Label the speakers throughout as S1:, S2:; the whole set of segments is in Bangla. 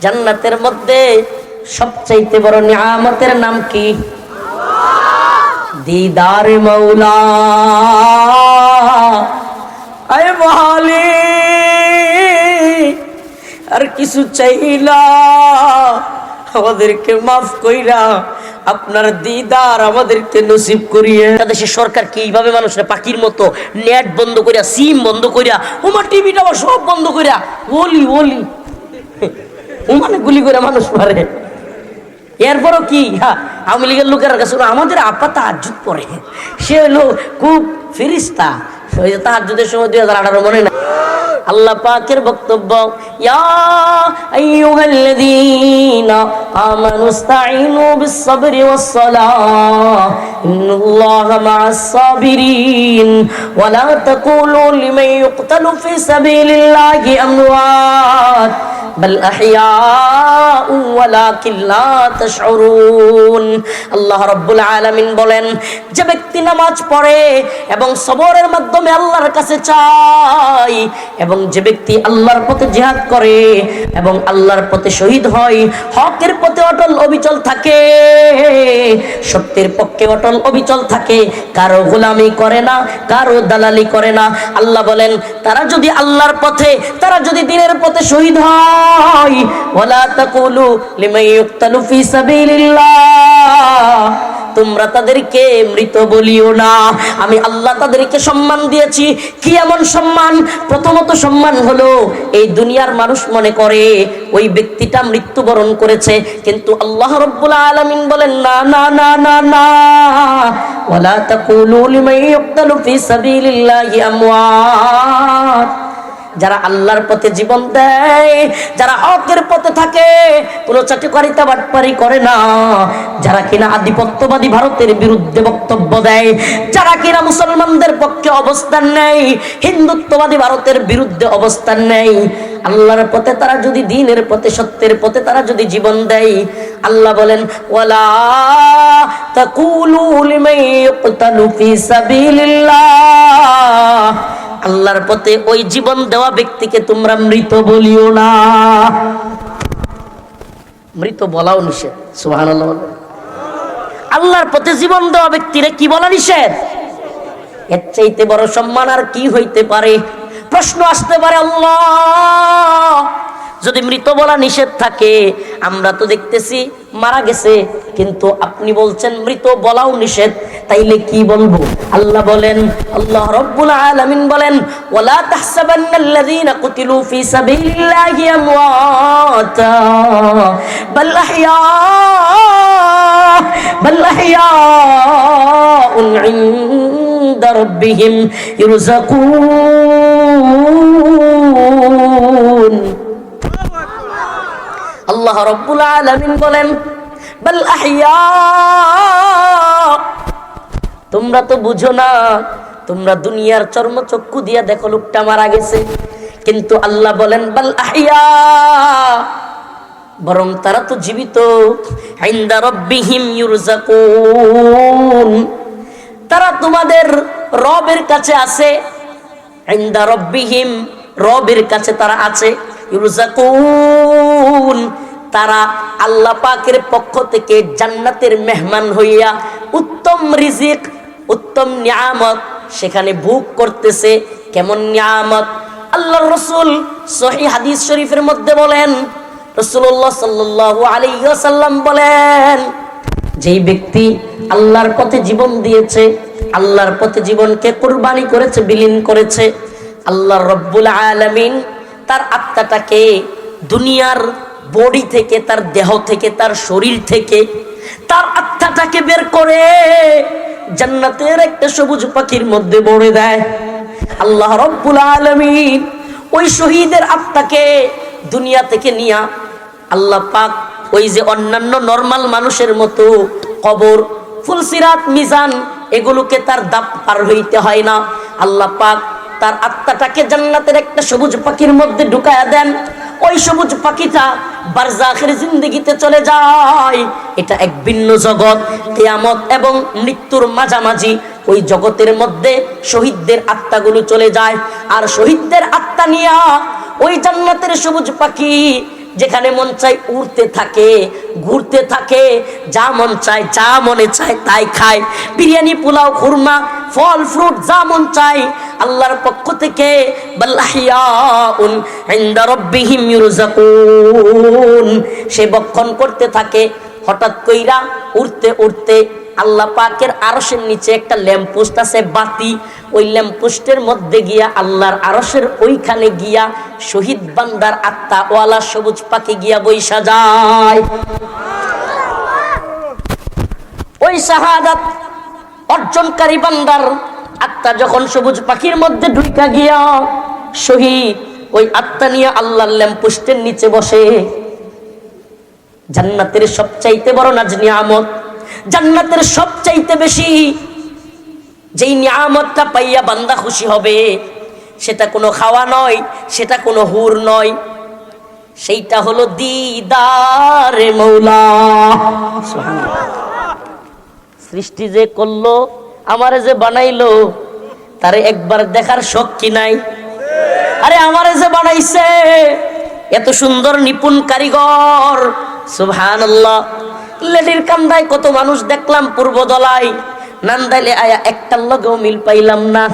S1: জান্নাতের মধ্যে সবচাইতে বড় নিয়ামতের নাম কি? दीदार मौला आए बहाली আর কিছু চাইলা আমাদেরকে মাফ কইরা আপনার দিদার আমাদেরকে নসিব করিয়ে। দেশের সরকার কিভাবে মানুষরা পাখির মতো নেট বন্ধ করিয়া, সিম বন্ধ করিয়া, ওমা টিভিটা সব বন্ধ করিয়া ওলি ওলি ওমানে গুলি করে মানুষ মারে। এরপরও কি আওয়ামী লীগের লোকের কাছে আমাদের আপা তাহাজ্জুদ পড়ে, সে হলো খুব ফেরেশতা। ওই যে তাহাজ্জুদের সময় 2018 মনে না, আল্লাহ পাকের বক্তব্য, ইয়া আইয়ুহাল্লাযীনা আমানুস্তাঈনু বিস-সাবরি ওয়াস-সালাহ ইন্নাল্লাহা মা'আস-সাবিরিন ওয়া লা তাকুলু লিমান ইউকতালু ফি সাবিলিল্লাহি আমওয়াত বাল আহইয়াউ ওয়ালাকিন লা তাশউরুন। আল্লাহ রাব্বুল আলামিন বলেন, যে ব্যক্তি নামাজ পড়ে এবং সবরের মাধ্যমে আল্লাহর কাছে চায়, এবং যে ব্যক্তি আল্লাহর পথে জিহাদ করে এবং আল্লাহর পথে শহীদ হয়, হকের পথে অটল অবিচল থাকে, সত্যের পক্ষে অটল অবিচল থাকে, কারো গোলামি করে না, কারো দালালি করে না। আল্লাহ বলেন, তারা যদি আল্লাহর পথে, তারা যদি দ্বীনের পথে শহীদ হয়, ওয়ালা তাকুলু লিমান ইউকতালু ফি সাবিলিল্লাহ, তোমরা তাদেরকে মৃত বলিও না। আমি আল্লাহ তাদেরকে সম্মান দিয়েছি। কি এমন সম্মান? প্রথমত সম্মান হলো, এই দুনিয়ার মানুষ মনে করে ওই ব্যক্তিটা মৃত্যুবরণ করেছে, কিন্তু আল্লাহ রাব্বুল আলামিন বলেন, না না না না না, ওয়ালা তাকুলু লিমান ইউকতালু ফি সাবিলিল্লাহি আমওয়াত। যারা আল্লাহর পথে জীবন দেয়, যারা হকের পথে থাকে, কোনো চাটুকারিতা বাটপারি করে না, যারা কিনা আধিপত্যবাদী ভারতের বিরুদ্ধে বক্তব্য দেয়, যারা কিনা মুসলমানদের পক্ষে অবস্থান নেয়, হিন্দুত্ববাদী ভারতের বিরুদ্ধে অবস্থান নেয়, আল্লাহর পথে তারা যদি, দ্বীনের পথে, সত্যের পথে তারা যদি জীবন দেয়, আল্লাহ বলেন, ওয়ালা তাকুলু লিমান ইউকতালু ফি সাবিলিল্লাহ, আল্লাহর পথে ওই জীবন দেওয়া ব্যক্তিকে তোমরা মৃত বলিও না। মৃত বলাও নিষেধ। সুবহানাল্লাহ। আল্লাহর পথে জীবন দেওয়া ব্যক্তিরে কি বলা নিষেধ? এর চাইতে বড় সম্মান আর কি হইতে পারে? প্রশ্ন আসতে পারে, আল্লাহ যদি মৃত বলা নিষেধ থাকে, আমরা তো দেখতেছি মারা গেছে, কিন্তু আপনি বলছেন মৃত বলাও নিষেধ, তাইলে কি বলবো? আল্লাহ বলেন, আল্লাহ রাব্বুল আলামিন বলেন, ওয়ালা তাহসাবান্নাল্লাযীনা কুতিলু ফি সাবিলিল্লাহি আমওয়াতা বাল আহইয়াউন ইনদা রাব্বিহিম ইরযাকুন। আল্লাহ রাব্বুল আলামিন বলেন, বাল আহইয়া, তোমরা তো বুঝো না, তোমরা দুনিয়ার চর্মচক্ষু দিয়া দেখো লোকটা মারা গেছে, কিন্তু আল্লাহ বলেন বাল আহইয়া, বরং তারা তো জীবিত, ইনদা রাব্বিহিম ইরযাকুন, তারা তোমাদের রবের কাছে আছে, ইনদা রাব্বিহিম, রবের কাছে তারা আছে, ইরযাকুন, তারা আল্লাহ পাকের পক্ষ থেকে জান্নাতের মেহমান হইয়া উত্তম রিজিক, উত্তম নিয়ামত সেখানে ভোগ করতেছে। কেমন নিয়ামত? আল্লাহর রাসূল সহিহ হাদিস শরীফের মধ্যে বলেন, রাসূলুল্লাহ সাল্লাল্লাহু আলাইহি ওয়াসাল্লাম বলেন, যেই ব্যক্তি আল্লাহর পথে জীবন দিয়েছে, আল্লাহর পথে জীবনকে কুরবানি করেছে, বিলীন করেছে, আল্লাহ রাব্বুল আলামিন তার আত্মাটাকে দুনিয়ার বডি থেকে, তার দেহ থেকে, তার শরীর থেকে তার আত্মাটাকে বের করে জান্নাতের একটা সবুজ পাখির মধ্যে ভরে দেয়। আল্লাহ রাব্বুল আলামিন ওই শহীদের আত্মাকে দুনিয়া থেকে নিয়া, আল্লাহ পাক ওই যে অন্যান্য নরমাল মানুষের মতো কবর, ফুলসিরাত, মিজান এগুলোকে তার দাপ পার হইতে হয় না। আল্লাহ পাক তার আত্মাটাকে জান্নাতের একটা সবুজ পাখির মধ্যে ঢুকায়া দেন। ওই সবুজ পাখিটা বারজাখের জিন্দেগিতে চলে যায়। এটা এক ভিন্ন জগৎ, কিয়ামত এবং মৃত্যুর মাঝামাঝি। ওই জগতের মধ্যে শহীদদের আত্মাগুলো চলে যায়, আর শহীদদের আত্মা নিয়া ওই জান্নাতের সবুজ পাখি যেখানে মন চায় উড়তে থাকে, ঘুরতে থাকে, যা মন চায়, যা মনে চায় তাই খায়। বিরিয়ানি, পোলাও, খুরমা, ফল ফ্রুট যা মন চায় আল্লাহর পক্ষ থেকে বাল আহইয়াউন ইনদা রাব্বিহিম ইউরযাকুন, সে বক্ষণ করতে থাকে। হঠাৎ কইরা উড়তে উড়তে আল্লাহ পাকের আরশের নিচে একটা ল্যাম্পপোস্ট আছে, বাতি, ওই ল্যাম্পপোস্টের মধ্যে গিয়া আল্লাহর আরশের ওইখানে গিয়া শহীদ বান্দার আত্মা ওয়ালা সবুজ পাখি গিয়া বইসা যায়। ওই শাহাদাত অর্জনকারী বান্দার আত্মা যখন সবুজ পাখির মধ্যে ঢুইকা গিয়া শহীদ ওই আত্মা নিয়ে আল্লাহর ল্যাম্পপোস্টের নিচে বসে। জান্নাতের সবচাইতে বড় নাজ নিয়ামত, জান্নাতের সবচাইতে বেশি যেই নিয়ামতটা পাইয়া বান্দা খুশি হবে, সেটা কোনো খাওয়া নয়, সেটা কোনো হুর নয়, সেইটা হলো দিদারে মৌলা। সৃষ্টি যে করলো, আমারে যে বানাইলো, তারে একবার দেখার শখ কি নাই? আরে আমারে যে বানাইছে এত সুন্দর নিপুণ কারিগর, সুবহানাল্লাহ। লেডির কান্দায় কত মানুষ দেখলাম পূর্ব দলায়, নান্দাইলে আয়া একটার লগেও মিল পাইলাম না।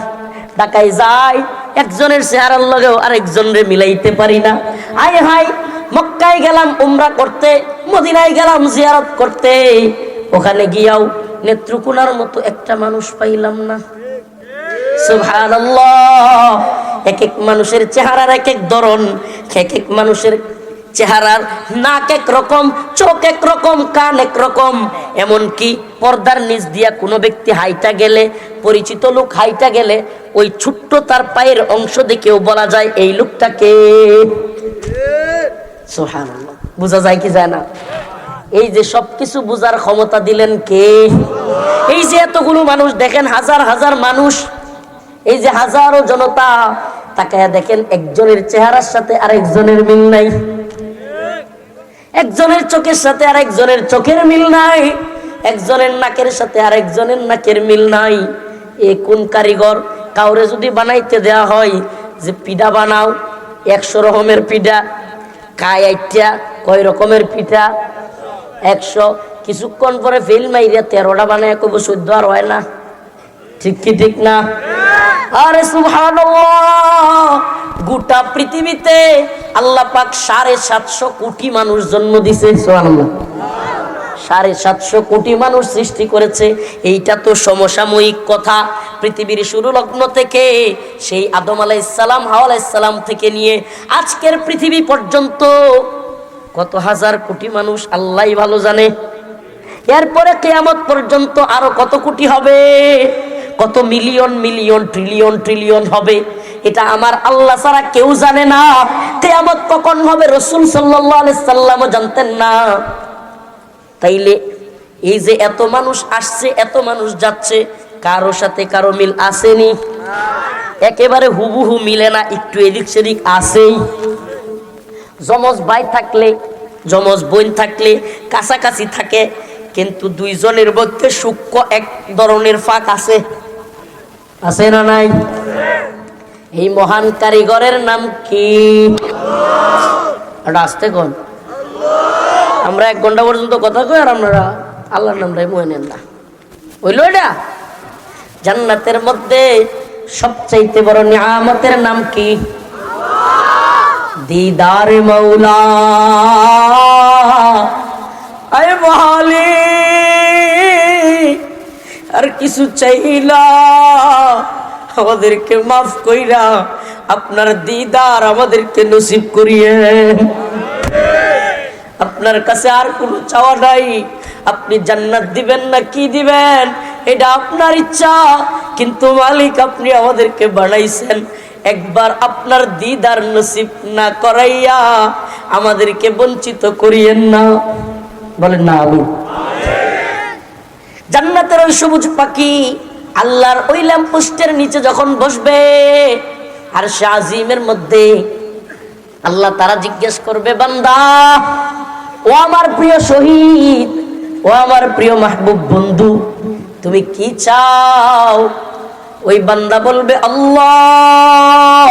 S1: ঢাকায় যাই, একজনের চেহারার লগেও আরেকজনের মিলাইতে পারি না। আয় হাই, মক্কায় গেলাম উমরা করতে, মদিনায় গেলাম জিয়ারত করতে, ওখানে গিয়াও নেত্রকোনার মতো একটা মানুষ পাইলাম না। সুবহানাল্লাহ। এক এক মানুষের চেহারার এক এক ধরন, এক এক মানুষের চেহারার নাক এক রকম, চোখ এক রকম, কান এক রকম। এমনকি পর্দার নিচ দিয়া কোনো ব্যক্তি হাইটা গেলে, পরিচিত লোক হাইটা গেলে, ওই ছোট্ট তার পায়ের অংশ দেখেও বলা যায় এই লোকটাকে। সুবহানাল্লাহ। বোঝা যায় কি যায় না? এই যে সবকিছু বুঝার ক্ষমতা দিলেন কে? এই যে এতগুলো মানুষ দেখেন, হাজার হাজার মানুষ, এই যে হাজারো জনতা, তাকায়া দেখেন একজনের চেহারার সাথে আরেকজনের মিল নাই, একজনের চোখের সাথে আরেকজনের চোখের মিল নাই, একজনের নাকের সাথে আরেকজনের নাকের মিল নাই। এ কোন কারিগর? কাউরে যদি বানাইতে দেয়া হয় যে পিঠা বানাও, 100 রকমের পিঠা, কায় আইটা কয় রকমের পিঠা 100, কিছুক্ষণ পরে ফেল মাইরা 13টা বানায় কইব 14 আর হয় না। ঠিক কি ঠিক না? আরে সুবহানাল্লাহ। গোটা পৃথিবীতে আল্লাহ পাক 750 কোটি মানুষ জন্ম দিছে। সুবহানাল্লাহ। 750 কোটি মানুষ সৃষ্টি করেছে। এইটা তো সমসাময়িক কথা। পৃথিবীর শুরু লগ্ন থেকে, সেই আদম আলাইহিস সালাম, হাওয়া আলাইহিস সালাম থেকে নিয়ে আজকের পৃথিবী পর্যন্ত কত হাজার কোটি মানুষ আল্লাহই ভালো জানে। এরপরে কিয়ামত পর্যন্ত আরো কত কোটি হবে, কত মিলিয়ন মিলিয়ন ট্রিলিয়ন ট্রিলিয়ন হবে, এটা আমার আল্লাহ ছাড়া কেউ জানে না। কিয়ামত কখন হবে রাসূল সাল্লাল্লাহু আলাইহি সাল্লামও জানতেন না। তাইলে এই যে এত মানুষ আসছে, এত মানুষ যাচ্ছে, কারো সাথে কারো মিল আসেনি? একেবারে হুবহু মিলে না, একটু এদিক সেদিক আছেই। যমজ ভাই থাকলে, যমজ বোন থাকলে কাছাকাছি থাকে, কিন্তু দুইজনের মধ্যে সূক্ষ্ম এক ধরনের ফাঁক আছে, আছে না নাই? এই মহান কারিগরের নাম কি? আসতে কোন আমরা 1 ঘন্টা পর্যন্ত কথা কই, আর আপনারা আল্লাহর নামটাই মনে নেন না। হইল এটা? জান্নাতের মধ্যে সবচাইতে বড় নিয়ামতের নাম কি? দিদার মৌলা। আয় বহালি, আর কিছু চাইলা আমাদেরকে মাফ কইরা আপনার দিদার আমাদেরকে নসিব করিয়ে। আপনার কাছে আর কোনো চাওয়া নাই। আপনি জান্নাত দিবেন না কি দিবেন এটা আপনার ইচ্ছা, কিন্তু মালিক আপনি আমাদেরকে বানাইছেন, একবার আপনার দিদার নসিব না করাইয়া আমাদেরকে বঞ্চিত করিয়েন না। বলেন না আমিন। জান্নাতের ওই সবুজ পাখি আল্লাহর ওই ল্যাম্পপোস্টের নিচে যখন বসবে, আর আরশে আজিমের মধ্যে আল্লাহ তারা জিজ্ঞেস করবে, বান্দা, ও আমার প্রিয় শহীদ, ও আমার প্রিয় মাহবুব বন্ধু, তুমি কি চাও? ওই বান্দা বলবে, আল্লাহ,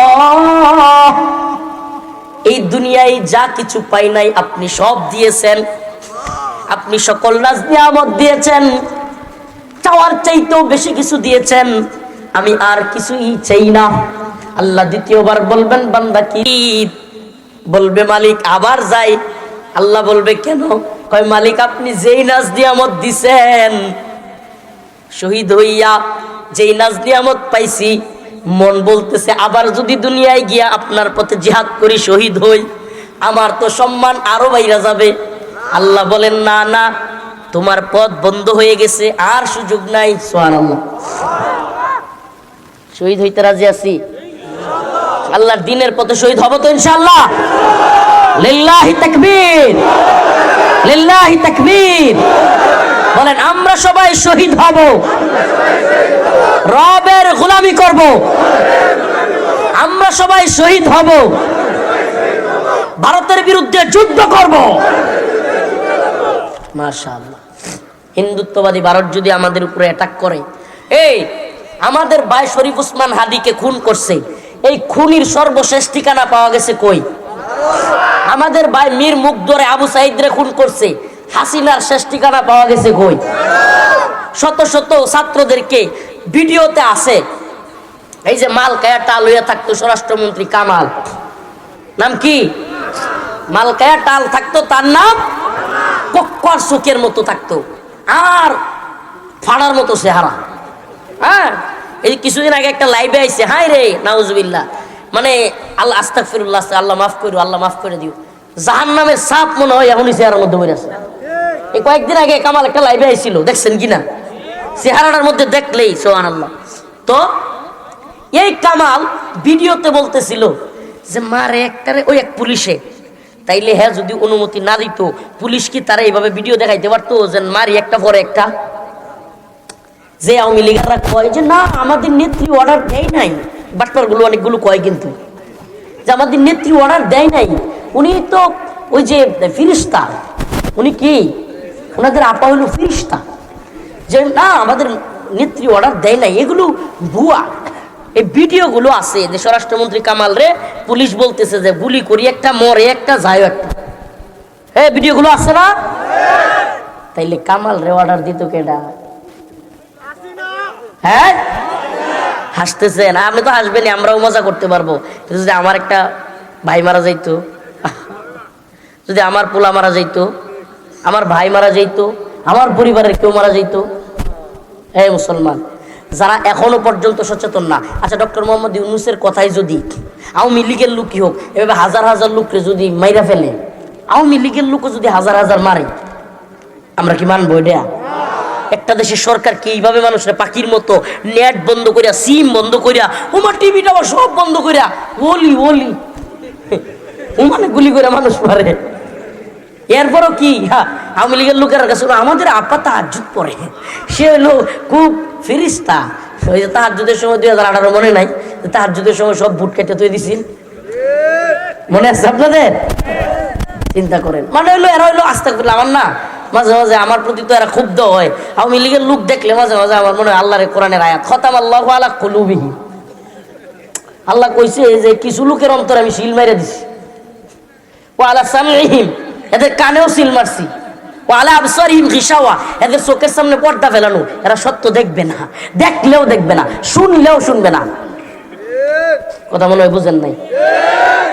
S1: এই দুনিয়ায় যা কিছু পাই নাই আপনি সব দিয়েছেন, আপনি সকল নাজ নিয়ামত দিয়েছেন, চাওয়ার চাইতেও বেশি কিছু দিয়েছেন, আমি আর কিছুই চাই না। আল্লাহ দ্বিতীয়বার বলবেন বান্দা কি? বলবে মালিক আবার যাই। আল্লাহ বলবে কেন? কয় মালিক আপনি যেই নাজ নিয়ামত দিছেন, শহীদ হইয়া যেই নাজ নিয়ামত পাইছি, মন বলতেছে আবার যদি দুনিয়ায় গিয়া আপনার পথে জিহাদ করি, শহীদ হই, আমার তো সম্মান আরো বাইরা যাবে। আল্লাহ বলেন না না, তোমার পথ বন্ধ হয়ে গেছে, আর সুযোগ নাই। সুবহানাল্লাহ। শহীদ হইতে রাজি আছি? আল্লাহর দ্বীনের পথে শহীদ হব তো ইনশাআল্লাহ। লিল্লাহি তাকবীর, লিল্লাহি তাকবীর। বলেন আমরা সবাই শহীদ হব, রবের গোলামি করব। আমরা সবাই শহীদ হব, ভারতের বিরুদ্ধে যুদ্ধ করব। মাশাআল্লাহ। হিন্দুত্ববাদী ভারত যদি আমাদের উপরে অ্যাটাক করে, এই আমাদের ভাই শরীফ ওসমান হাদিকে খুন করছে, এই খুনির সর্বশেষ ঠিকানা পাওয়া গেছে কই? আমাদের ভাই মীর মুগ্ধরে আবু সাইদরে খুন করছে, হাসিনার শেষ ঠিকানা পাওয়া গেছে কই? শত শত ছাত্রদেরকে ভিডিওতে আছে, এই যে মালকায়া টাল হইয়া থাকতো স্বরাষ্ট্রমন্ত্রী কামাল, নাম কি? মালকায়া টাল থাকতো, তার নাম কক্কর চোখের মতো থাকতো, আর ফাড়ার মতো চেহারা। হ্যাঁ, এই কিছুদিন আগে একটা লাইভে আইছে, হাই রে নাউজুবিল্লাহ, মানে আল্লাহ আস্তাগফিরুল্লাহ, আল্লাহ মাফ করো, আল্লাহ মাফ করে দিও, জাহান্নামের সাপ মনে হয় এখনই চেহারার মধ্যে বইরা আছে। এই কয়েকদিন আগে কামাল একটা লাইভে আইছিল, দেখছেন কিনা? চেহারাটার মধ্যে দেখলেই সুবহানাল্লাহ। তো এই কামাল ভিডিওতে বলতেছিল যে মারে একটারে ওই এক পুলিশে, তাইলে হ্যাঁ যদি অনুমতি না দিত পুলিশ কি তারা এইভাবে ভিডিও দেখাইতে পারতো যে মারি একটা পরে একটা? যে আওয়ামী লীগাররা কয় যে না আমাদের নেত্রী অর্ডার দেয় নাই, বাটপারগুলো অনেকগুলো কয় কিন্তু যে আমাদের নেত্রী অর্ডার দেয় নাই, উনি তো ওই যে ফিরিস্তা, উনি কি ওনাদের আপা হইল ফিরিস্তা, যে না আমাদের নেত্রী অর্ডার দেয় নাই, এগুলো ভুয়া। এই ভিডিওগুলো আছে যে স্বরাষ্ট্রমন্ত্রী কামাল রে পুলিশ বলতেছে যে গুলি করি একটা, মরে একটা, যায় একটা, হ্যাঁ ভিডিওগুলো আছে না? তাইলে কামাল রে অর্ডার দিত কেডা? হ্যাঁ, হাসতেছেন আপনি, তো হাসবেনই, আমরাও মজা করতে পারবো। কিন্তু যদি আমার একটা ভাই মারা যাইতো, যদি আমার পোলা মারা যাইতো, আমার ভাই মারা যাইতো, আমার পরিবারের কেউ মারা যাইতো, এই মুসলমান যারা এখনো পর্যন্ত সচেতন না। আচ্ছা, ডক্টর মোহাম্মদ ইউনূসের কথাই যদি আওয়ামী লীগের লোকই হোক এভাবে হাজার হাজার লোককে যদি মাইরা ফেলে, আওয়ামী লীগের লোকও যদি হাজার হাজার মারে, আমরা কি মানবো এটা? একটা দেশের সরকার কি এইভাবে মানুষের পাখির মতো নেট বন্ধ করিয়া, সিম বন্ধ করিয়া, ওমার টিভিটা সব বন্ধ করিয়া ওলি ওলি ওমানে গুলি করে মানুষ মারে? এরপরও কি আওয়ামী লীগের লোকের কাছে আমাদের আপা তাহাজ্জুদ পড়ে, সে হলো খুব ফিরিস্তা। ওই যে তাহাজ্জুদের সময় 2018 মনে নাই, তাহাজ্জুদের সময় সব ভোট কেটে তুই দিছিল, মনে আছে আপনাদের? চিন্তা করেন, মানে হইলো এরা হইলো আস্তাগফিরুল্লাহ। আমার না মাঝে মাঝে আমার প্রতি তো এরা ক্ষুব্ধ হয়, আওয়ামী লীগের লোক দেখলে মাঝে মাঝে আমার মনে হয় আল্লাহর কোরআনের আয়াত, খতামাল্লাহু আলা কুলুবিহিম, আল্লাহ কইছে যে কিছু লোকের অন্তরে আমি সিল মাইরা দিছি, ওয়া আলা সামঈহিম, এদের কানেও সিল মারছি, ওয়া আলা আবসারিহিম গিশাওয়া, এদের চোখের সামনে পর্দা ফেলানো, এরা সত্য দেখবে না, দেখলেও দেখবে না, শুনলেও শুনবে না। কথা মনে হয় বুঝেন নাই?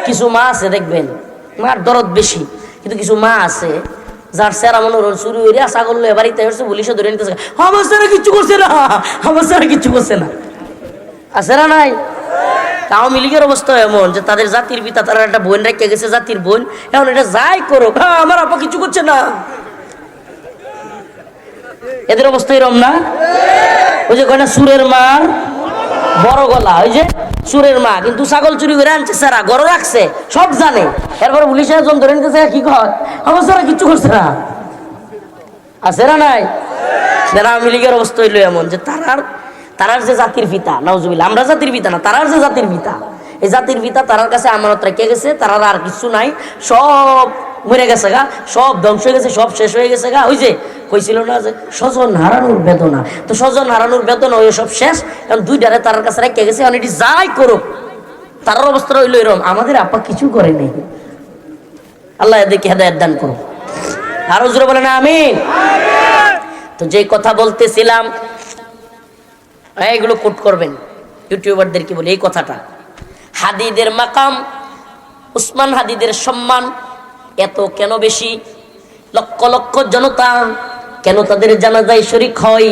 S1: কিছু মা আছে দেখবেন, মার দরদ বেশি, কিন্তু কিছু মা আছে যার সেরা মনে হল চুরি হইরে ছাগল লয়ে বাড়িতে আসছে, পুলিশে ধরে নিতেছে, আমার সেরা কিচ্ছু করছে না, আমার সেরা কিচ্ছু করছে না, আছে না নাই? আওয়ামী লীগের অবস্থা এমন যে তাদের জাতির পিতা, তারা একটা বোন রেখে গেছে, জাতির বোন, এখন এটা যাই করো, আমার আপা কিছু করছে না, এদের অবস্থা এরকম না? ওই যে কয় না সুরের মার বড় গলা, ওই যে সুরের মা, কিন্তু ছাগল চুরি করে আনছে, সারা গড় রাখছে, সব জানে, এরপরে পুলিশ একজন ধরে নিতেছে, কি কয় আমার সারা কিচ্ছু করছে না, আছে না নাই? আওয়ামী লীগের অবস্থা হইলো এমন যে তারার যে জাতির পিতা, নাউজুবিল্লাহ, আমরা জাতির পিতা না, তারার যে জাতির পিতা, এই জাতির পিতা তারার কাছে আমানত রেখে গেছে, তারা আর কিছু নাই, সব মরে গেছে গা, সব ধ্বংস হয়ে গেছে, সব শেষ হয়ে গেছে গা। ওই যে কইছিল না যে স্বজন হারানোর বেদনা, তো স্বজন হারানোর বেদনা ওই সব শেষ, এখন দুইটারে তারার কাছে রেখে গেছে, এখন এটি যাই করুক তার অবস্থা হইল এরকম, আমাদের আপা কিছু করে নেই। আল্লাহ এদেরকে হেদায়েত দান করুন। আরো জোরে বলেন আমিন। তো যে কথা বলতেছিলাম, এইগুলো কোট করবেন, ইউটিউবারদেরকে বলি এই কথাটা। হাদিদের মাকাম, উসমান হাদিদের সম্মান এত কেন বেশি? লক্ষ লক্ষ জনতা কেন তাদের জানাজায় শরীক হয়?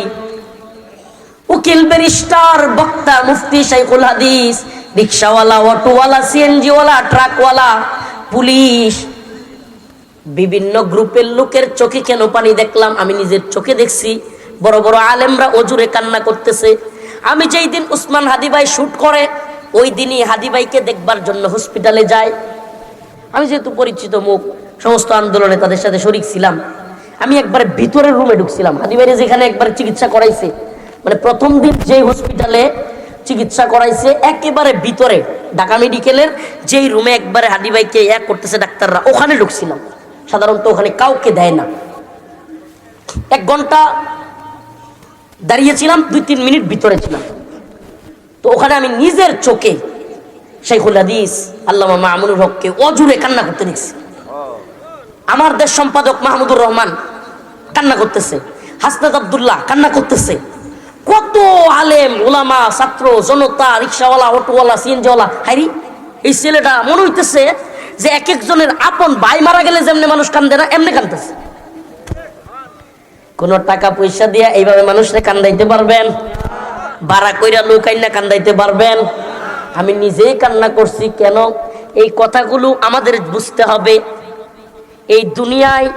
S1: উকিল, ব্যারিস্টার, বক্তা, মুফতি, শাইখুল হাদিস, রিকশাওয়ালা, অটোওয়ালা, সিএনজিওয়ালা, ট্রাকওয়ালা, পুলিশ, বিভিন্ন গ্রুপের লোকের চোখে কেন পানি দেখলাম? আমি নিজের চোখে দেখছি। বড় বড় আলেমরা অজুরে কান্না করতেছে। আমি যেই দিন উসমান হাদি ভাই শুট করে, ওই দিনই হাদি ভাইকে দেখবার জন্য হসপিটালে যাই। আমি যেহেতু পরিচিত মুখ, সমস্ত আন্দোলনে তাদের সাথে শরিক ছিলাম। আমি একবারে ভিতরের রুমে ঢুকছিলাম। হাদি ভাইরে যেখানে একবার চিকিৎসা করাইছে, মানে প্রথম দিন যেই হসপিটালে চিকিৎসা করাইছে, একেবারে ভিতরে ঢাকা মেডিকেলের যেই রুমে একবারে হাদি ভাইকে এক করতেছে ডাক্তাররা, ওখানে ঢুকছিলাম। সাধারণত ওখানে কাউকে দেয় না। 1 ঘন্টা দাঁড়িয়েছিলাম, 2-3 মিনিট ভিতরে ছিলাম। তো ওখানে আমি নিজের চোখে শাইখুল হাদিস আল্লামা মামুনুল হককে অজুরে কান্না করতে দেখছি। আমার দেশ সম্পাদক মাহমুদুর রহমান কান্না করতেছে, হাসনাত আব্দুল্লাহ কান্না করতেছে, কত আলেম ওলামা, ছাত্র জনতা, রিকশাওয়ালা, অটোওয়ালা, সিএনজিওয়ালা। হাইরি, এই ছেলেটা মনে হইতেছে যে এক একজনের আপন ভাই মারা গেলে যেমনি মানুষ কান্দে না, এমনি কান্দতেছে। কোন টাকা পয়সা দিয়া এইভাবে মানুষরে কান্দাইতে পারবেন? বাড়া কইরা লোক আইনা কান্দাইতে পারবেন? আমি নিজেই কান্না করছি। কেন? এই কথাগুলো আমাদের বুঝতে হবে। এই দুনিয়ায়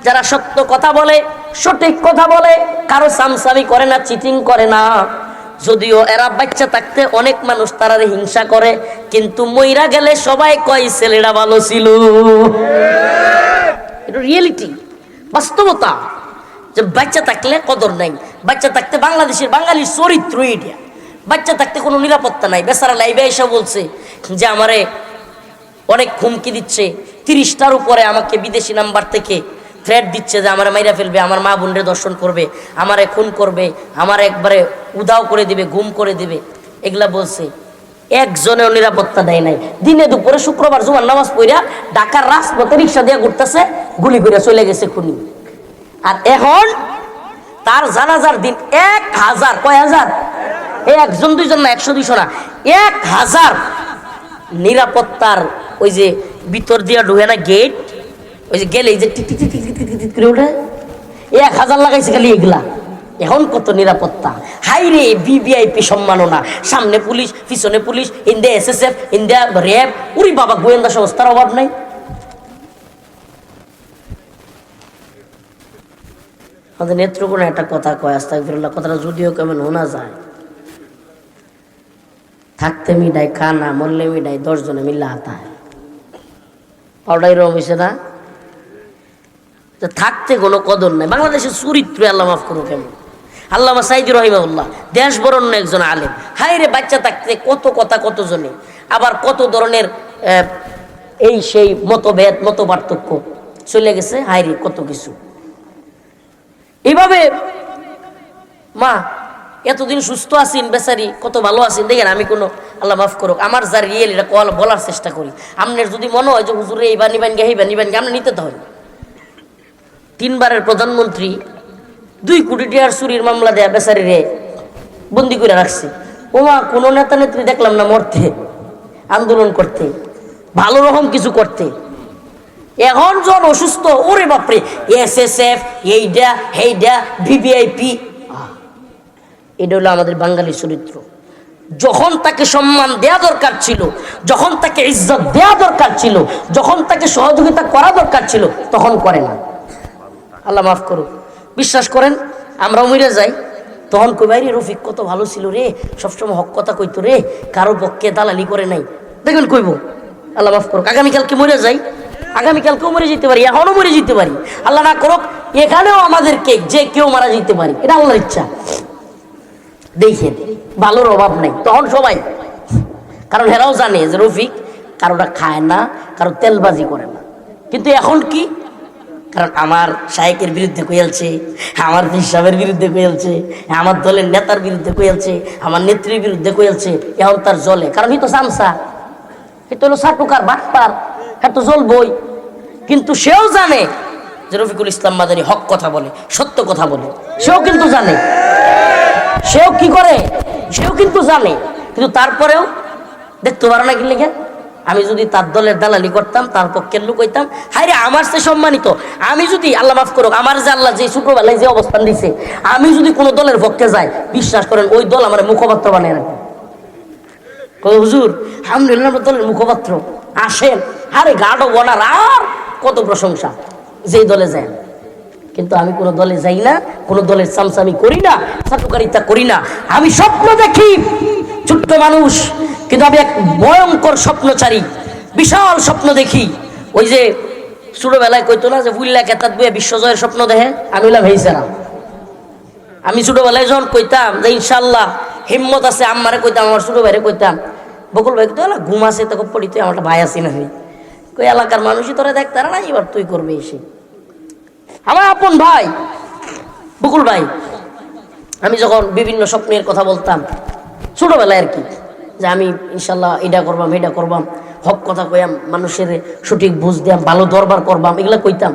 S1: যারা সত্য কথা বলে, সঠিক কথা বলে, কারো সামসামি করে না, চিটিং করে না, যদিও এরা বাচ্চা থাকতে অনেক মানুষ তারারে হিংসা করে, কিন্তু মইরা গেলে সবাই কয় ছেলেটা ভালো ছিল। এটা রিয়েলিটি, বাস্তবতা। যে বাচ্চা থাকলে কদর নাই, বাচ্চা থাকতে বাংলাদেশের বাঙালির চরিত্র এটা। বাচ্চা থাকতে কোনো নিরাপত্তা নাই। বেচারা লাইভে এসে বলছে যে আমারে অনেক হুমকি দিচ্ছে, 30টার উপরে আমাকে বিদেশি নাম্বার থেকে থ্রেট দিচ্ছে যে আমার মাইরা ফেলবে, আমার মা বোনরে দর্শন করবে, আমারে খুন করবে, আমার একবারে উদাও করে দিবে, গুম করে দিবে, এগুলা বলছে। একজনেও নিরাপত্তা দেয় নাই। দিনে দুপুরে শুক্রবার জুমার নামাজ পড়া ঢাকার রাজপথে রিক্সা দিয়ে ঘুরতেছে, গুলি করে চলে গেছে খুনি। আর এখন তার জানাজার দিন 1000, কয় হাজার? একজন দুইজন না, 100-200 না, 1000 নিরাপত্তার ওই যে ভিতর দিয়া ঢুকে না গেট, ওই যে গেলে যে tick tick tick tick tick tick করে ওঠে, 1000 লাগাইছে খালি এগুলা। এখন কত নিরাপত্তা! হাই রে, ভিভিআইপি সম্মাননা, সামনে পুলিশ, পিছনে পুলিশ, ইন্ডিয়া এসএসএফ, ইন্ডিয়া র্যাব, উরি বাবা, গোয়েন্দা সংস্থার অভাব নাই। আমাদের নেত্রকোনা একটা কথা কয়, আস্তাগফিরুল্লাহ, কথাটা যদিও কেমন শোনা যায়, থাকতে মিডাই খানা, মরলে মিডাই 10 জনে মিল্লা হাতায়। পাউডাই রম হয়েছে না? থাকতে কোনো কদর নাই। বাংলাদেশের চরিত্র আল্লাহ মাফ করো কেমন। আল্লামা সাইদি রহিমাহুল্লাহ দেশ বরণ্য একজন আলেম। হাই রে, বাচ্চা থাকতে কত কথা, কত জনে, আবার কত ধরনের এই সেই মতভেদ, মত পার্থক্য চলে গেছে। হাই রে, কত কিছু। এইভাবে মা এতদিন সুস্থ আছেন, বেচারি কত ভালো আছেন। দেখেন, আমি কোনো, আল্লাহ মাফ করুক, আমার যা রিয়েল এটা বলার চেষ্টা করি। আপনার যদি মনে হয় যে হুজুরে এইবার নিবেন গে, এইবার নিবেন গে, আপনি নিতে তো হয়। 3 বারের প্রধানমন্ত্রী 2 কোটি টাকার চুরির মামলা দেয়া বেচারি রে বন্দি করে রাখছে। ওমা, কোনো নেতা নেত্রী দেখলাম না মরতে, আন্দোলন করতে, ভালো রকম কিছু করতে। এখন যখন অসুস্থ, ওরে বাপরে, এসএসএফ, এইটা হেইডা, ভিভিআইপি। এটা হলো আমাদের বাঙালি চরিত্র। যখন তাকে সম্মান দেয়া দরকার ছিল, যখন তাকে ইজ্জত দেয়া দরকার ছিল, যখন তাকে সহযোগিতা করা দরকার ছিল, তখন করে না। আল্লাহ মাফ করুক। বিশ্বাস করেন, আমরা মরে যাই, তখন কই ভাই রে, রফিক কত ভালো ছিল রে, সবসময় হক কথা কইতো রে, কারো পক্ষে দালালি করে নাই। দেখবেন কইব, আল্লাহ মাফ করুক। আগামীকালকে মরে যাই, আগামীকালকেও মরে যেতে পারি, এখনও মরে যেতে পারি। আল্লাহ না করুক, এখানেও আমাদেরকে যে কেউ মারা যেতে পারি, এটা আল্লাহর ইচ্ছা। দেখেন, ভালোর অভাব নাই তখন সবাই, কারণ হেরাও জানে যে রফিক কারোটা খায় না, কারো তেলবাজি করে না। কিন্তু এখন কি, কারণ আমার শায়েকের বিরুদ্ধে কইলছে, আমার হিসাবের বিরুদ্ধে কইলছে, আমার দলের নেতার বিরুদ্ধে কইলছে, আমার নেত্রীর বিরুদ্ধে কইলছে, এখন তার জলে, কারণ ই তো সামসা, এটা হলো সাটুকার বাটপার, এত জ্বলবই। কিন্তু সেও জানে যে রফিকুল ইসলাম মাদানী হক কথা বলে, সত্য কথা বলে, সেও কিন্তু জানে। সেও কি করে, সেও কিন্তু জানে, কিন্তু তারপরেও দেখতে পারো না কি লেগে। আমি যদি তার দলের দালালি করতাম, তার পক্ষের লোক হইতাম, হায়রে আমার সে সম্মানিত। আমি যদি, আল্লাহ মাফ করুক, আমার যে আল্লাহ যে ছোটবেলায় যে অবস্থান দিছে, আমি যদি কোনো দলের পক্ষে যাই, বিশ্বাস করেন ওই দল আমার মুখপাত্র বানিয়ে রাখবে। হুজুর আলহামদুলিল্লাহ আমরা দলের মুখপাত্র, আসেন, আরে গাঢ় বনার আর কত প্রশংসা যেই দলে যায়। কিন্তু আমি কোনো দলে যাই না, কোনো দলের চামচামি করি না, চাটুকারিতা করি না। আমি স্বপ্ন দেখি, ছোট্ট মানুষ, কিন্তু আমি এক ভয়ঙ্কর স্বপ্নচারী, বিশাল স্বপ্ন দেখি। ওই যে ছোটবেলায় কইতো না যে বুল্লা কেতাত বইয়া বিশ্বজয়ের স্বপ্ন দেখে, আমি হলাম হেইছেরাম। আমি ছোটবেলায় যখন কইতাম যে ইনশাল্লাহ হিম্মত আছে, আম্মারে কইতাম, আমার ছোট ভাইরে কইতাম, বকুল ভাই তো ঘুম আছে, তখন পড়ি, তুই আমার ভাই আছি না, কই এলাকার মানুষই তোরা দেখতে না, এবার তুই করবে এসে। আমার আপন ভাই বকুল ভাই, আমি যখন বিভিন্ন স্বপ্নের কথা বলতাম ছোটবেলায় আর কি, যে আমি ইনশাল্লাহ এটা করবাম, এটা করবাম, হক কথা কইয়াম, মানুষের সঠিক বুঝ দিয়াম, ভালো দরবার করবাম, এগুলা কইতাম।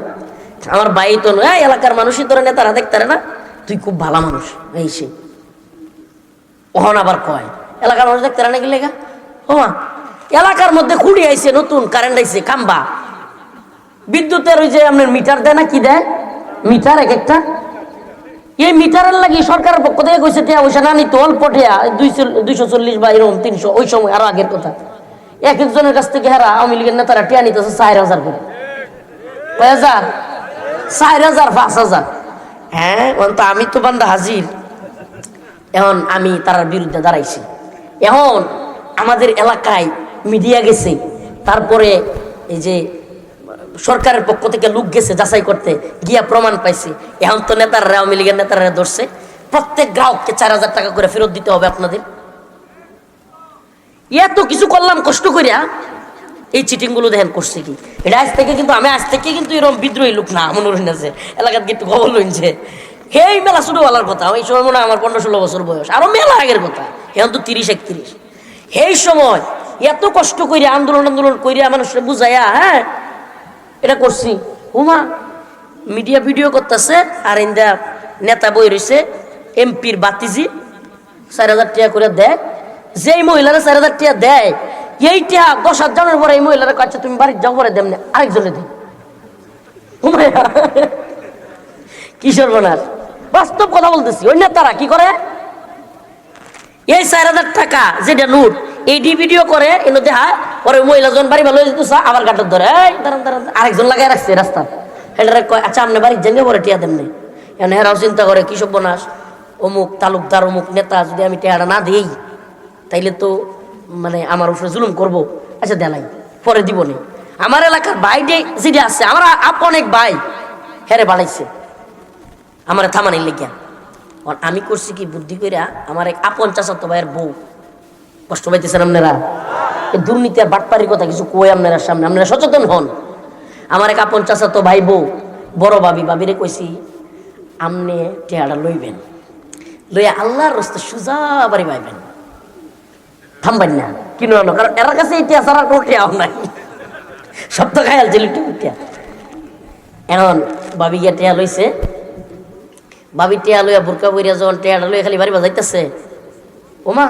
S1: আমার ভাই তো নয়, এলাকার মানুষই তোরা নেতারা দেখতে না, তুই খুব ভালো মানুষ এই সে। ওহন আবার কয় এলাকার মানুষ দেখতে না কি লেগা, ওমা এলাকার মধ্যে খুঁড়ি আইছে, নতুন কারেন্ট আইছে, খাম্বা বিদ্যুতের, ওই যে আপনার মিটার দেয় না, কি দেয় মিটার এক একটা, এই মিটারের লাগি সরকারের পক্ষ থেকে কইছে টিয়া পয়সা না নিতে, অল্প টিয়া 240 বা এরকম 300, ওই সময় আরো আগের কথা। এক একজনের কাছ থেকে হারা আওয়ামী লীগের নেতারা টিয়া নিতেছে 4000 করে, 1000, 4000, 5000। হ্যাঁ, তো আমি তো বান্দা হাজির। এখন আমি তার বিরুদ্ধে দাঁড়াইছি। এখন আমাদের এলাকায় মিডিয়া গেছে, তারপরে এই যে সরকারের পক্ষ থেকে লোক গেছে যাচাই করতে, গিয়া প্রমাণ পাইছে। এখন তো নেতারা, আওয়ামী লীগের নেতারা ধরছে, প্রত্যেক গ্রাহককে 4000 টাকা করে ফেরত দিতে হবে আপনাদের। এত কিছু করলাম কষ্ট করিয়া, এই চিটিং গুলো দেখেন করছে কি। এটা আজ থেকে কিন্তু, আমি আজ থেকে কিন্তু এরকম বিদ্রোহী লোক না, মনে হইন আছে এলাকার একটু খবর লইছে। এই মেলা শুরু হওয়ার কথা, ওই সময় মনে হয় আমার 15-16 বছর বয়স, আরো মেলা আগের কথা, এখন তো 30-31। এই সময় এত কষ্ট করিয়া আন্দোলন করিয়া মানুষের বুঝাইয়া, হ্যাঁ এটা করছি। হুমা মিডিয়া ভিডিও করতেছে, আর ইন্দা নেতা বই রয়েছে, এমপির বাতিজি 4000 টাকা করে দেয়। যেই মহিলারা 4000 টাকা দেয়, এইটা 10 জনের পরে এই মহিলারা কাছে তুমি বাড়ির যাও, পরে দেমনে আরেকজনে দেয়। কি সর্বনাশ, বাস্তব কথা বলতেছি। ওই নেতারা কি করে, এই 4000 টাকা যেটা নোট, এইডি ভিডিও করে এনে দেখা, পরে মহিলা জন বাড়ি ভালো যেত, আবার গাটার ধরে দাঁড়ান আরেকজন লাগাই রাখছে রাস্তা, হেটারে কয় আচ্ছা আপনি বাড়ির জেনে পরে টিয়া দেমনে। এখন হেরাও চিন্তা করে কি সর্বনাশ, অমুক তালুকদার, অমুক নেতা যদি আমি টিয়াটা না দিই, তাইলে তো মানে আমার উপরে জুলুম করবো। আচ্ছা দেলাই, পরে দিব নি। আমার এলাকার ভাই যেটা আছে, আমার আপন এক ভাই, হেরে বাড়াইছে আমার থামানির লেগিয়া। আমি করছি কি বুদ্ধি কইরা, আমার এক আপন চাচাতো ভাইয়ের বউ, কষ্ট পাইতেছেন আপনারা, এই দুর্নীতি আর বাটপারির কথা কিছু কই আপনারা সামনে, আপনারা সচেতন হন। আমার এক আপন চাচাতো ভাই বউ, বড় ভাবিরে কইছি আমনে টেহাটা লইবেন, লইয়া আল্লাহর রাস্তায় সুজা বাড়ি পাইবেন, থামবেন না কিনো আনো, কারণ এর কাছে এই টিয়া ছাড়া কোনো টিয়াও নাই, সব তো খায়াল ছিল টিয়া। এখন ভাবি গিয়া টিয়া লইছে, ভাবি টিয়া লইয়া বোরকা বইয়া যখন টিয়াটা লইয়া খালি বাড়ি বাজাইতেছে, ওমা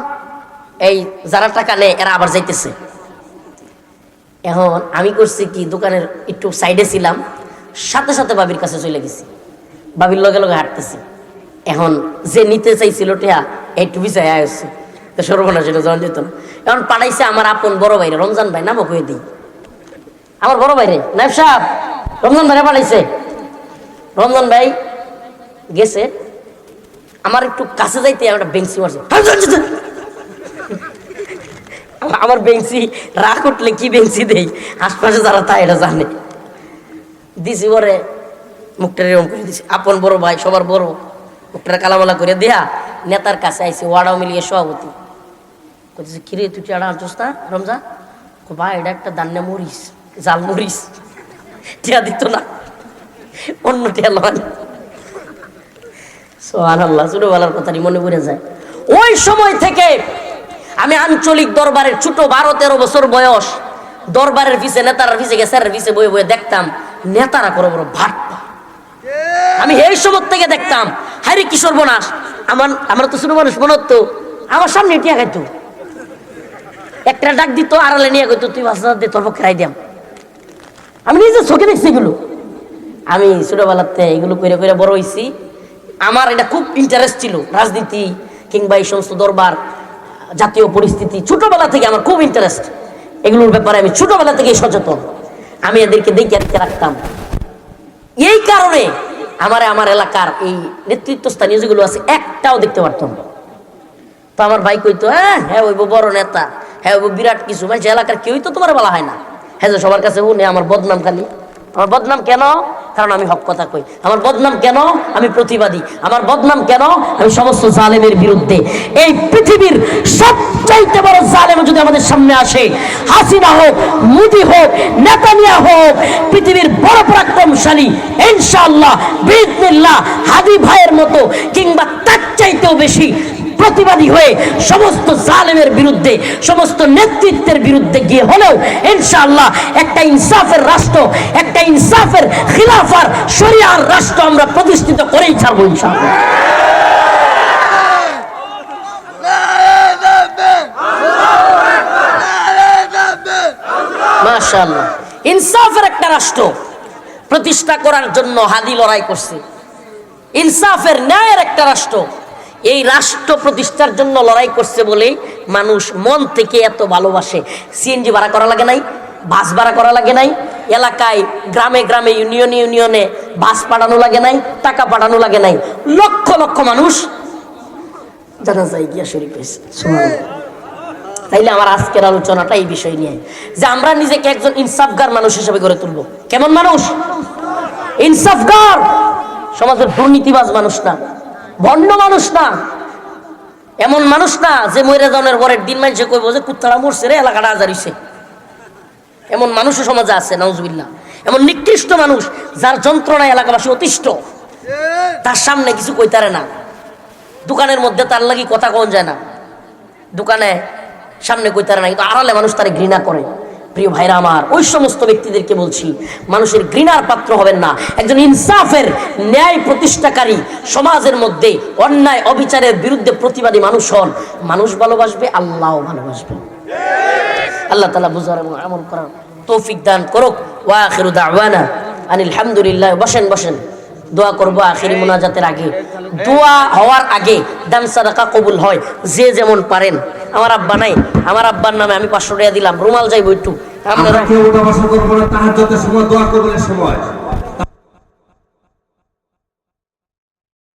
S1: এই যারা টাকা নেয় এরা আবার যাইতেছে। এখন আমি করছি কি, দোকানের একটু সাইডে ছিলাম, সাথে সাথে ভাবির কাছে চলে গেছি, ভাবির লগে লগে হাঁটতেছি। এখন যে নিতে চাইছিল টিয়া একটু বিচাই আসছে, তো সর্বনাশ জন যেত না। এখন পাঠাইছে আমার আপন বড় ভাইরে, রমজান ভাই নামও কয়ে দিই, আমার বড় ভাইরে, নাইব সাহেব রমজান ভাইরে পাঠাইছে। রমজান ভাই গেছে, আমার একটু কাছে যাইতে একটা বেঞ্চি মারছে, আমার বেঞ্চি রাগ উঠলে কি বেঞ্চি দেই, আশপাশে যারা তা এটা জানে, দিছি পরে মুখটা এরকম করে দিছি, আপন বড় ভাই সবার বড়, মুখটা কালামালা করে দিয়া নেতার কাছে আইসি, ওয়ার্ড আওয়ামী লীগের সভাপতি। বলতেছে কিরে তুই টিয়াটা আনছোস না রমজা, ভাই এটা একটা দান্নে মরিস, জাল মরিস, টিয়া দিত না, অন্য টিয়া লয়। সুবহানাল্লাহ, ছোটবেলার কথাটি মনে পড়ে যায়। ওই সময় থেকে আমি আঞ্চলিক দরবারের ছোট 12-13 বছর বয়স, দরবারের পিছে নেতার পিছে গেছারের পিছে বয়ে বয়ে দেখতাম নেতারা করে বড় ভাট্টা। আমি এই সময় থেকে দেখতাম হায়রে কি সর্বনাশ, আমার তো ছোট মানুষ মনে হতো আমার সামনে টিয়া খাইতো, একটা ডাক দিত আড়ালে নিয়ে কইতো তুই বাসা দে তোর পক্ষে রাই দিয়াম। আমি নিজে চোখে দেখছি এগুলো। আমি ছোটবেলাতে এগুলো করে করে বড় হয়েছি। আমার এটা খুব ইন্টারেস্ট ছিল, রাজনীতি কিংবা এই সমস্ত দরবার, জাতীয় পরিস্থিতি ছোটবেলা থেকে আমার খুব ইন্টারেস্ট। এগুলোর ব্যাপারে আমি ছোটবেলা থেকেই সচেতন। আমি এদেরকে দেখে রাখতাম। এই কারণে আমার এলাকার এই নেতৃত্বস্থানীয় যেগুলো আছে একটাও দেখতে পারতাম না। তো আমার ভাই কইতো হ্যাঁ ওই বড় নেতা, হ্যাঁ ওই বিরাট কিছু, মানে এলাকার কেউই তো তোমার বলা হয় না। হ্যাঁ যে সবার কাছে শুনে আমার বদনাম খালি। আমার বদনাম কেন? কারণ আমি হক কথা কই। আমার বদনাম কেন? আমি প্রতিবাদী। আমার বদনাম কেন? আমি সমস্ত জালেমের বিরুদ্ধে। এই পৃথিবীর সবচাইতে বড় জালেম যদি আমাদের সামনে আসে, হাসিনা হোক, মোদি হোক, নেতানিয়াহু হোক, পৃথিবীর বড় পরাক্রমশালী ইনশাআল্লাহ বিইজনিল্লাহ হাদি ভাইয়ের মতো কিংবা তার চাইতেও বেশি প্রতিবাদী হয়ে সমস্ত জালেমের বিরুদ্ধে, সমস্ত নেতৃত্বের বিরুদ্ধে গিয়ে হলেও ইনশাআল্লাহ একটা ইনসাফের রাষ্ট্র, একটা ইনসাফের খিলাফার শরিয়ার রাষ্ট্র আমরা প্রতিষ্ঠিত করেই ছাড়বো ইনশাআল্লাহ। মাশাআল্লাহ, ইনসাফের একটা রাষ্ট্র প্রতিষ্ঠা করার জন্য হাদি লড়াই করছে। ইনসাফের ন্যায়ের একটা রাষ্ট্র, এই রাষ্ট্র প্রতিষ্ঠার জন্য লড়াই করছে বলেই মানুষ মন থেকে এত ভালোবাসে। সিএনজি ভাড়া করা লাগে নাই, বাস ভাড়া করা লাগে নাই, এলাকায় গ্রামে গ্রামে ইউনিয়নে ইউনিয়নে বাস পাঠানো লাগে নাই, টাকা পাঠানো লাগে নাই। লক্ষ লক্ষ মানুষ জানাজায় গিয়া শরীক হয়েছে। তাইলে আমার আজকের আলোচনাটা এই বিষয় নিয়ে, যে আমরা নিজেকে একজন ইনসাফগার মানুষ হিসেবে গড়ে তুলবো। কেমন মানুষ? ইনসাফগার, সমাজের দুর্নীতিবাজ মানুষ না, ভণ্ড মানুষ না, এমন মানুষ না যে মরে যাওয়ার পরের দিন মানুষে কইব যে কুত্তারা মরছে রে, এলাকাটা আজার হইছে। এমন মানুষও সমাজে আছে নাউজুবিল্লাহ। এমন নিকৃষ্ট মানুষ যার যন্ত্রণায় এলাকাবাসী অতিষ্ঠ, তার সামনে কিছু কইতারে না। দোকানের মধ্যে তার লাগি কথা কোন যায় না, দোকানে সামনে কইতারে না, কিন্তু আড়ালে মানুষ তারে ঘৃণা করে। প্রিয় ভাইরা আমার, ওই সমস্ত ব্যক্তিদেরকে বলছি মানুষের ঘৃণার পাত্র হবেন না। একজন ইনসাফের ন্যায় প্রতিষ্ঠাকারী, সমাজের মধ্যে অন্যায় অবিচারের বিরুদ্ধে প্রতিবাদী মানুষ হন। মানুষ ভালোবাসবে, আল্লাহও ভালোবাসবে। আল্লাহ তাআলা বুঝার এবং আমল করার তৌফিক দান করুক। ওয়া আখিরু দাওয়ানা আনিল হামদুলিল্লাহ। বসেন বসেন, দোয়া করবো আখিরি মুনাজাতের আগে। দোয়া হওয়ার আগে দান সাদাকা কবুল হয়, যে যেমন পারেন। আমার আব্বা নাই, আমার আব্বার নামে আমি 500 টাকা দিলাম, রুমাল যাইব একটু। আমরা কেউ উঠা বসা করবো না, তাহাজ্জুদের সময় দোয়া কবুলের সময়।